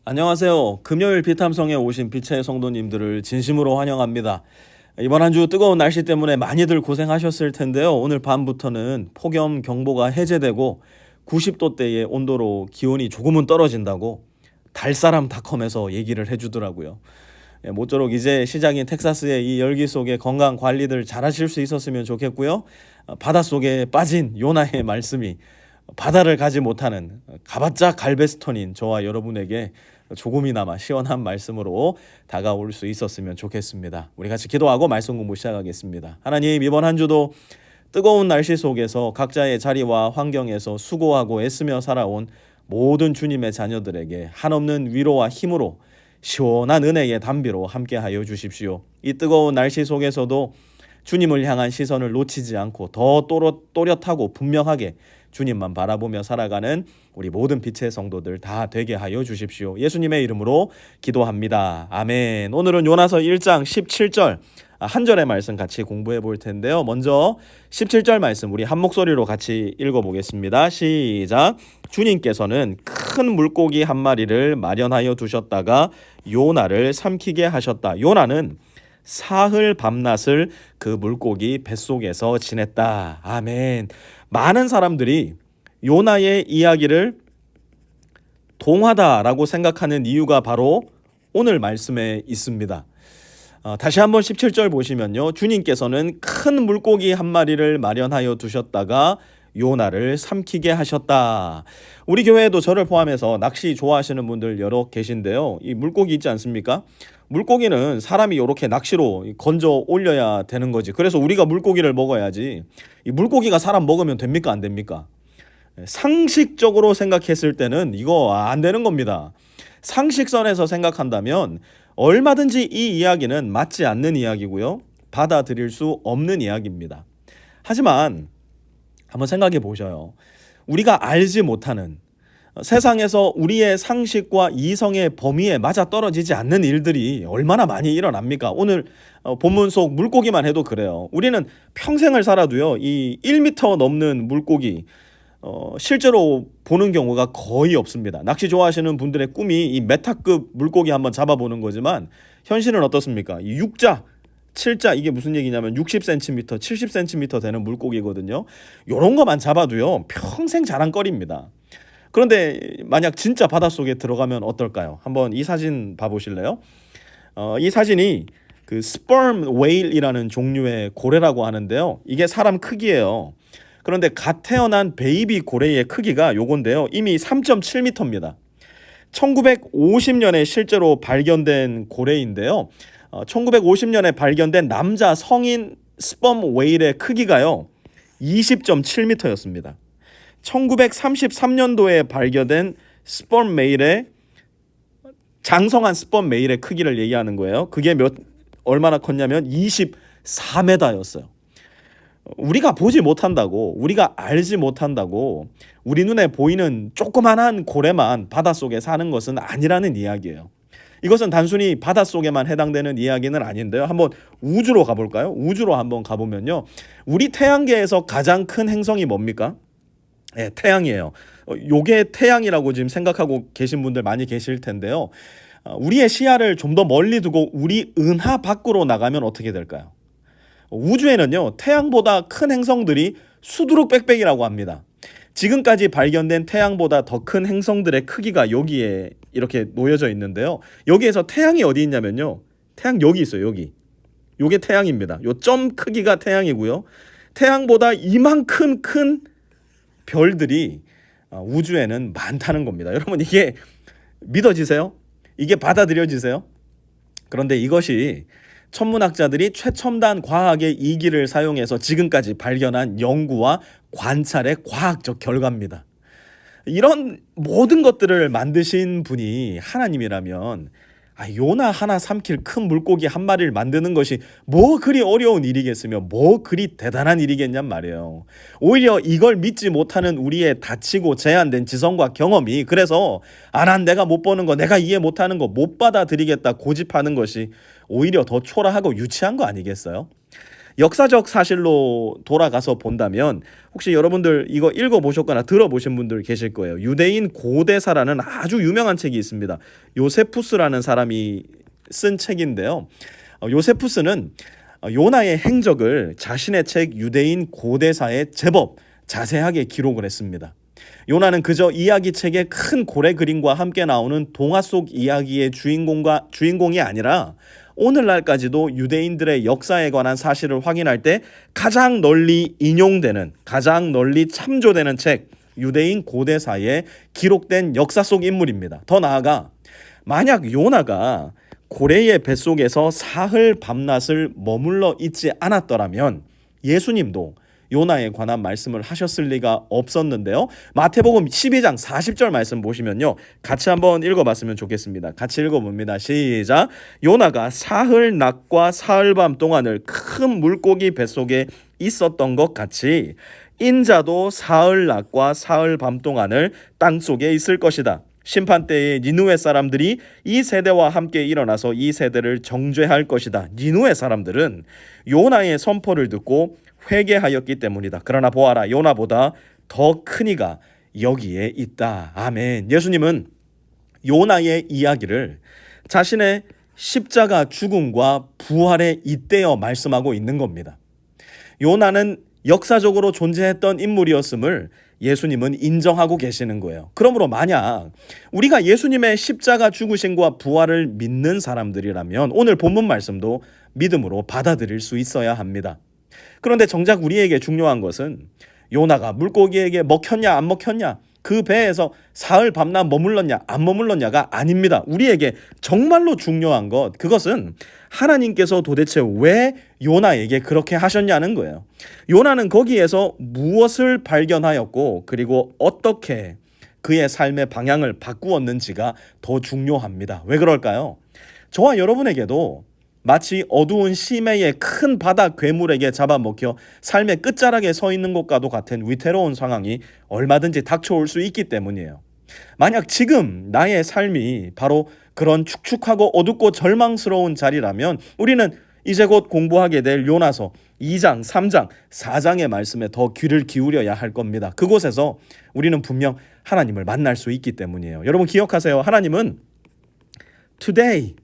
안녕하세요. 금요일 비탐성에 오신 빛의 성도님들을 진심으로 환영합니다. 이번 한 주 뜨거운 날씨 때문에 많이들 고생하셨을 텐데요. 오늘 밤부터는 폭염경보가 해제되고 90도대의 온도로 기온이 조금은 떨어진다고 달사람닷컴에서 얘기를 해주더라고요. 모쪼록 이제 시작인 텍사스의 이 열기 속에 건강 관리들 잘하실 수 있었으면 좋겠고요. 바닷속에 빠진 요나의 말씀이 바다를 가지 못하는 가봤자 갈베스톤인 저와 여러분에게 조금이나마 시원한 말씀으로 다가올 수 있었으면 좋겠습니다. 우리 같이 기도하고 말씀 공부 시작하겠습니다. 하나님, 이번 한 주도 뜨거운 날씨 속에서 각자의 자리와 환경에서 수고하고 애쓰며 살아온 모든 주님의 자녀들에게 한없는 위로와 힘으로 시원한 은혜의 담비로 함께하여 주십시오. 이 뜨거운 날씨 속에서도 주님을 향한 시선을 놓치지 않고 더 또렷하고 분명하게 주님만 바라보며 살아가는 우리 모든 빛의 성도들 다 되게 하여 주십시오. 예수님의 이름으로 기도합니다. 아멘. 오늘은 요나서 1장 17절 한 절의 말씀 같이 공부해 볼 텐데요. 먼저 17절 말씀 우리 한 목소리로 같이 읽어보겠습니다. 시작. 주님께서는 큰 물고기 한 마리를 마련하여 두셨다가 요나를 삼키게 하셨다. 요나는 사흘 밤낮을 그 물고기 뱃속에서 지냈다. 아멘. 많은 사람들이 요나의 이야기를 동화다라고 생각하는 이유가 바로 오늘 말씀에 있습니다. 다시 한번 17절 보시면요. 주님께서는 큰 물고기 한 마리를 마련하여 두셨다가 요나를 삼키게 하셨다. 우리 교회에도 저를 포함해서 낚시 좋아하시는 분들 여러 계신데요. 이 물고기 있지 않습니까? 물고기는 사람이 이렇게 낚시로 건져 올려야 되는 거지. 그래서 우리가 물고기를 먹어야지. 이 물고기가 사람 먹으면 됩니까? 안 됩니까? 상식적으로 생각했을 때는 이거 안 되는 겁니다. 상식선에서 생각한다면 얼마든지 이 이야기는 맞지 않는 이야기고요. 받아들일 수 없는 이야기입니다. 하지만 한번 생각해 보셔요. 우리가 알지 못하는 세상에서 우리의 상식과 이성의 범위에 맞아떨어지지 않는 일들이 얼마나 많이 일어납니까? 오늘 본문 속 물고기만 해도 그래요. 우리는 평생을 살아도요, 이 1m 넘는 물고기 실제로 보는 경우가 거의 없습니다. 낚시 좋아하시는 분들의 꿈이 이 메타급 물고기 한번 잡아보는 거지만 현실은 어떻습니까? 이 6자 7자 이게 무슨 얘기냐면 60cm, 70cm 되는 물고기거든요. 요런 거만 잡아도요 평생 자랑거리입니다. 그런데 만약 진짜 바닷속에 들어가면 어떨까요? 한번 이 사진 봐보실래요? 이 사진이 그 스퍼մ 웨일이라는 종류의 고래라고 하는데요. 이게 사람 크기예요. 그런데 갓 태어난 베이비 고래의 크기가 요건데요. 이미 3.7m입니다. 1950년에 실제로 발견된 고래인데요. 1950년에 발견된 남자 성인 스퍼մ 웨일의 크기가요 20.7m였습니다. 1933년도에 발견된 스퍼մ 웨일의 장성한 스퍼մ 웨일의 크기를 얘기하는 거예요. 그게 얼마나 컸냐면 24m였어요. 우리가 보지 못한다고, 우리가 알지 못한다고 우리 눈에 보이는 조그만한 고래만 바닷속에 사는 것은 아니라는 이야기예요. 이것은 단순히 바닷속에만 해당되는 이야기는 아닌데요. 한번 우주로 가볼까요? 우주로 한번 가보면요. 우리 태양계에서 가장 큰 행성이 뭡니까? 네, 태양이에요. 요게 태양이라고 지금 생각하고 계신 분들 많이 계실 텐데요. 우리의 시야를 좀 더 멀리 두고 우리 은하 밖으로 나가면 어떻게 될까요? 우주에는요, 태양보다 큰 행성들이 수두룩 빽빽이라고 합니다. 지금까지 발견된 태양보다 더 큰 행성들의 크기가 여기에 이렇게 놓여져 있는데요. 여기에서 태양이 어디 있냐면요. 태양 여기 있어요. 여기. 요게 태양입니다. 요 점 크기가 태양이고요. 태양보다 이만큼 큰 별들이 우주에는 많다는 겁니다. 여러분 이게 믿어지세요? 이게 받아들여지세요? 그런데 이것이 천문학자들이 최첨단 과학의 이기를 사용해서 지금까지 발견한 연구와 관찰의 과학적 결과입니다. 이런 모든 것들을 만드신 분이 하나님이라면 요나 하나 삼킬 큰 물고기 한 마리를 만드는 것이 뭐 그리 어려운 일이겠으며 뭐 그리 대단한 일이겠냔 말이에요. 오히려 이걸 믿지 못하는 우리의 다치고 제한된 지성과 경험이 그래서 난 내가 못 보는 거, 내가 이해 못하는 거 못 받아들이겠다 고집하는 것이 오히려 더 초라하고 유치한 거 아니겠어요? 역사적 사실로 돌아가서 본다면 혹시 여러분들 이거 읽어보셨거나 들어보신 분들 계실 거예요. 유대인 고대사라는 아주 유명한 책이 있습니다. 요세푸스라는 사람이 쓴 책인데요. 요세푸스는 요나의 행적을 자신의 책 유대인 고대사에 제법 자세하게 기록을 했습니다. 요나는 그저 이야기책의 큰 고래 그림과 함께 나오는 동화 속 이야기의 주인공이 아니라 오늘날까지도 유대인들의 역사에 관한 사실을 확인할 때 가장 널리 인용되는, 가장 널리 참조되는 책 유대인 고대사에 기록된 역사 속 인물입니다. 더 나아가 만약 요나가 고래의 뱃속에서 사흘 밤낮을 머물러 있지 않았더라면 예수님도 요나에 관한 말씀을 하셨을 리가 없었는데요. 마태복음 12장 40절 말씀 보시면요. 같이 한번 읽어봤으면 좋겠습니다. 같이 읽어봅니다. 시작. 요나가 사흘 낮과 사흘 밤 동안을 큰 물고기 뱃속에 있었던 것 같이 인자도 사흘 낮과 사흘 밤 동안을 땅속에 있을 것이다. 심판 때에 니느웨 사람들이 이 세대와 함께 일어나서 이 세대를 정죄할 것이다. 니느웨 사람들은 요나의 선포를 듣고 회개하였기 때문이다. 그러나 보아라, 요나보다 더 큰 이가 여기에 있다. 아멘. 예수님은 요나의 이야기를 자신의 십자가 죽음과 부활에 잇대어 말씀하고 있는 겁니다. 요나는 역사적으로 존재했던 인물이었음을 예수님은 인정하고 계시는 거예요. 그러므로 만약 우리가 예수님의 십자가 죽으심과 부활을 믿는 사람들이라면 오늘 본문 말씀도 믿음으로 받아들일 수 있어야 합니다. 그런데 정작 우리에게 중요한 것은 요나가 물고기에게 먹혔냐 안 먹혔냐, 그 배에서 사흘 밤낮 머물렀냐 안 머물렀냐가 아닙니다. 우리에게 정말로 중요한 것, 그것은 하나님께서 도대체 왜 요나에게 그렇게 하셨냐는 거예요. 요나는 거기에서 무엇을 발견하였고 그리고 어떻게 그의 삶의 방향을 바꾸었는지가 더 중요합니다. 왜 그럴까요? 저와 여러분에게도 마치 어두운 심해의 큰 바다 괴물에게 잡아먹혀 삶의 끝자락에 서 있는 것과도 같은 위태로운 상황이 얼마든지 닥쳐올 수 있기 때문이에요. 만약 지금 나의 삶이 바로 그런 축축하고 어둡고 절망스러운 자리라면 우리는 이제 곧 공부하게 될 요나서 2장, 3장, 4장의 말씀에 더 귀를 기울여야 할 겁니다. 그곳에서 우리는 분명 하나님을 만날 수 있기 때문이에요. 여러분 기억하세요. 하나님은 today,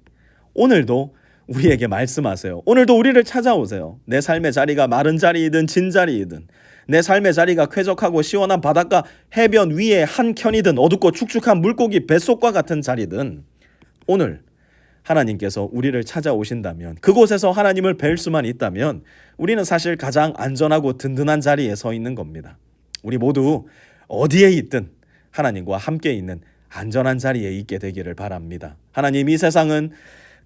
오늘도 우리에게 말씀하세요. 오늘도 우리를 찾아오세요. 내 삶의 자리가 마른 자리이든 진 자리이든, 내 삶의 자리가 쾌적하고 시원한 바닷가 해변 위에 한 켠이든 어둡고 축축한 물고기 뱃속과 같은 자리든, 오늘 하나님께서 우리를 찾아오신다면, 그곳에서 하나님을 뵐 수만 있다면 우리는 사실 가장 안전하고 든든한 자리에 서 있는 겁니다. 우리 모두 어디에 있든 하나님과 함께 있는 안전한 자리에 있게 되기를 바랍니다. 하나님, 이 세상은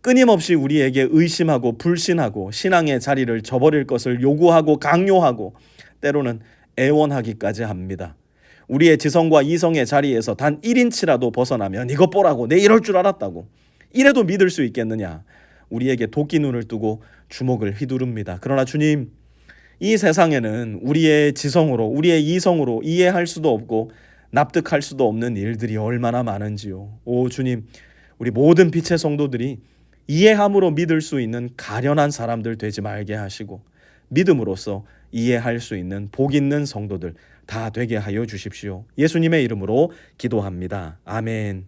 끊임없이 우리에게 의심하고 불신하고 신앙의 자리를 저버릴 것을 요구하고 강요하고 때로는 애원하기까지 합니다. 우리의 지성과 이성의 자리에서 단 1인치라도 벗어나면 이것 보라고, 내 이럴 줄 알았다고, 이래도 믿을 수 있겠느냐, 우리에게 도끼 눈을 뜨고 주먹을 휘두릅니다. 그러나 주님, 이 세상에는 우리의 지성으로, 우리의 이성으로 이해할 수도 없고 납득할 수도 없는 일들이 얼마나 많은지요. 오 주님, 우리 모든 빛의 성도들이 이해함으로 믿을 수 있는 가련한 사람들 되지 말게 하시고 믿음으로써 이해할 수 있는 복 있는 성도들 다 되게 하여 주십시오. 예수님의 이름으로 기도합니다. 아멘.